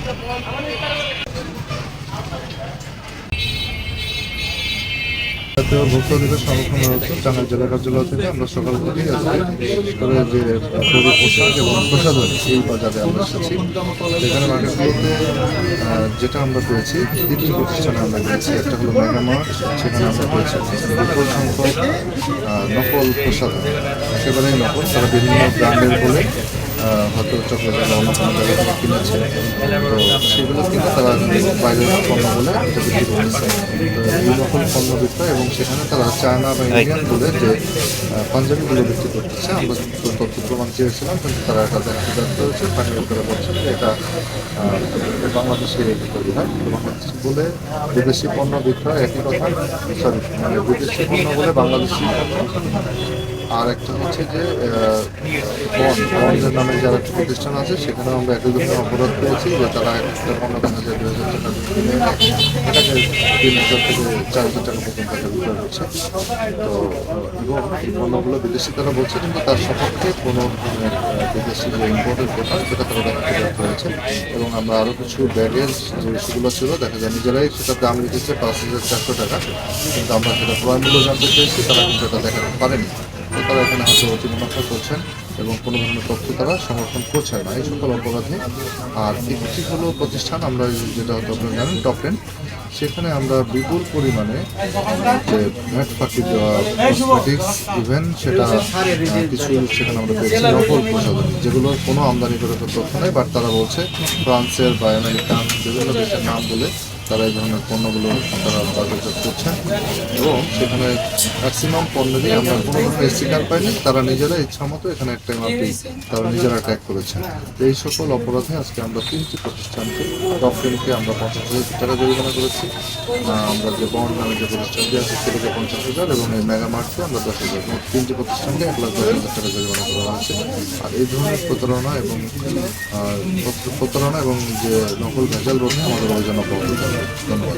জাতীয় ভোক্তা অধিকার সংরক্ষণ টাঙ্গাইল জেলা কার্যালয় থেকে আমরা সকাল থেকেই আজকে করে যে তৈরি পোশাক এবং প্রসাধনী এই বাজারে আমরা এসেছি। এখানে মার্কেটগুলোতে যেটা আমরা পেয়েছি তিনটি প্রতিষ্ঠানে আমরা গিয়েছি। একটা হলো মেগামার্ট, সেখানে আমরা পেয়েছি বিপুল সংখ্যক নকল প্রসাধনী, একেবারেই নকল। তারা বিভিন্ন ব্র্যান্ডের বলে হয়তো চট্টগ্রামে অন্য কোনো জায়গা থেকে কিনেছে, তো সেগুলো কিনে তারা বাইরের পণ্য বলে এটা বিক্রি করতেছে। তো এই নকল পণ্য বিক্রয় এবং সেখানে তারা চায়না বা ইন্ডিয়ান বলে যে পাঞ্জাবিগুলো বিক্রি করতেছে। আমরা তথ্য প্রমাণ চেয়েছিলাম, কিন্তু তারা এটা দেখতে ব্যর্থ হয়েছে। স্থানীয় লোকেরা বলছেন যে এটা বাংলাদেশে তৈরি হয়, তো বাংলাদেশি বলে বিদেশি পণ্য বিক্রয় একই কথা। সরি, মানে বিদেশি পণ্য বলে বাংলাদেশি পণ্য। আর একটা হচ্ছে যে বন্ডের নামে যারা একটা প্রতিষ্ঠান আছে, সেখানে আমরা একই ধরনের অপরাধ পেয়েছি যে তারা একটা পণ্য 10,000-2,000 টাকা কিনে এটাকে 3,000 থেকে 4,000 টাকা পর্যন্ত একটা বিক্রয় করছে। তো এবং এই পণ্যগুলো বিদেশি তারা বলছে, কিন্তু তার সপক্ষে কোনো ধরনের বিদেশি যে ইম্পোর্টের পেপার সেটা তারা দেখাতে ব্যর্থ হয়েছে। এবং আমরা আরও কিছু ব্যাগেজ যে ইস্যুগুলো ছিল, দেখা যায় নিজেরাই সেটার দাম লিখেছে 5,400 টাকা, কিন্তু আমরা সেটা ক্রয় মূল্য জানতে চেয়েছি, তারা কিন্তু এটা দেখাতে পারেনি। তো তারা এখানে হয়তো অতি মুনাফা করছেন এবং কোনো ধরনের তথ্য তারা সংরক্ষণ করছেন না, এই সকল অপরাধে। আর একটি হলো প্রতিষ্ঠান, আমরা যেটা হয়তো আপনারা জানেন, টপ 10, সেখানে আমরা বিপুল পরিমাণে যে ভ্যাট ফাঁকি দেওয়া কসমেটিক্স, ইভেন সেটা কিছু সেখানে আমরা পেয়েছি নকল প্রসাধনী, যেগুলোর কোনো আমদানি করে তথ্য নেই, বাট তারা বলছে ফ্রান্সের বা আমেরিকান বিভিন্ন দেশের নাম বলে তারা এই ধরনের পণ্যগুলো তারা বাজারজাত করছেন। এবং সেখানে ম্যাক্সিমাম পণ্যেরই আমরা কোনো ধরনের স্টিকার পাইনি, তারা নিজেরা ইচ্ছা মতো এখানে একটা এমআরপি তারা নিজেরা ট্যাগ করেছেন। এই সকল অপরাধে আজকে আমরা 3টি প্রতিষ্ঠানকে, টপ 10কে আমরা 50,000 টাকা জরিমানা করেছি। আমরা যে বন্ড নামে যে প্রতিষ্ঠানটি আছে সেটাকে 50,000 এবং এই মেগামার্টকে আমরা 10,000, মোট 3টি প্রতিষ্ঠানকে 1,10,000 টাকা জরিমানা করা হয়েছে। আর এই ধরনের প্রতারণা এবং যে নকল ভেজাল রোধে আমাদের অভিযান অব্যাহত থাকবে। ধন্যবাদ।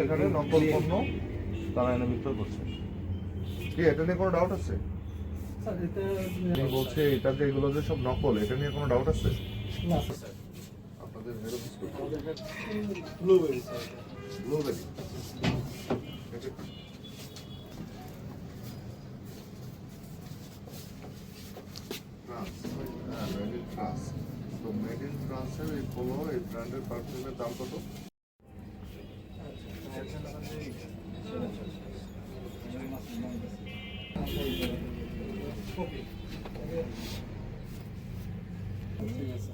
এখানে নকল পণ্য তারা এনে বিক্রয় করছে। কি এটা নিয়ে কোনো ডাউট আছে? বলছে এটা যে এগুলো যে সব নকল, এটা নিয়ে কোনো ডাউট আছে? আপনাদের ব্লুবেরি তো মেড ইন ফ্রান্সের এই পোলো, এই ব্র্যান্ডের পারফিউমের দাম কত? ঠিক আছে।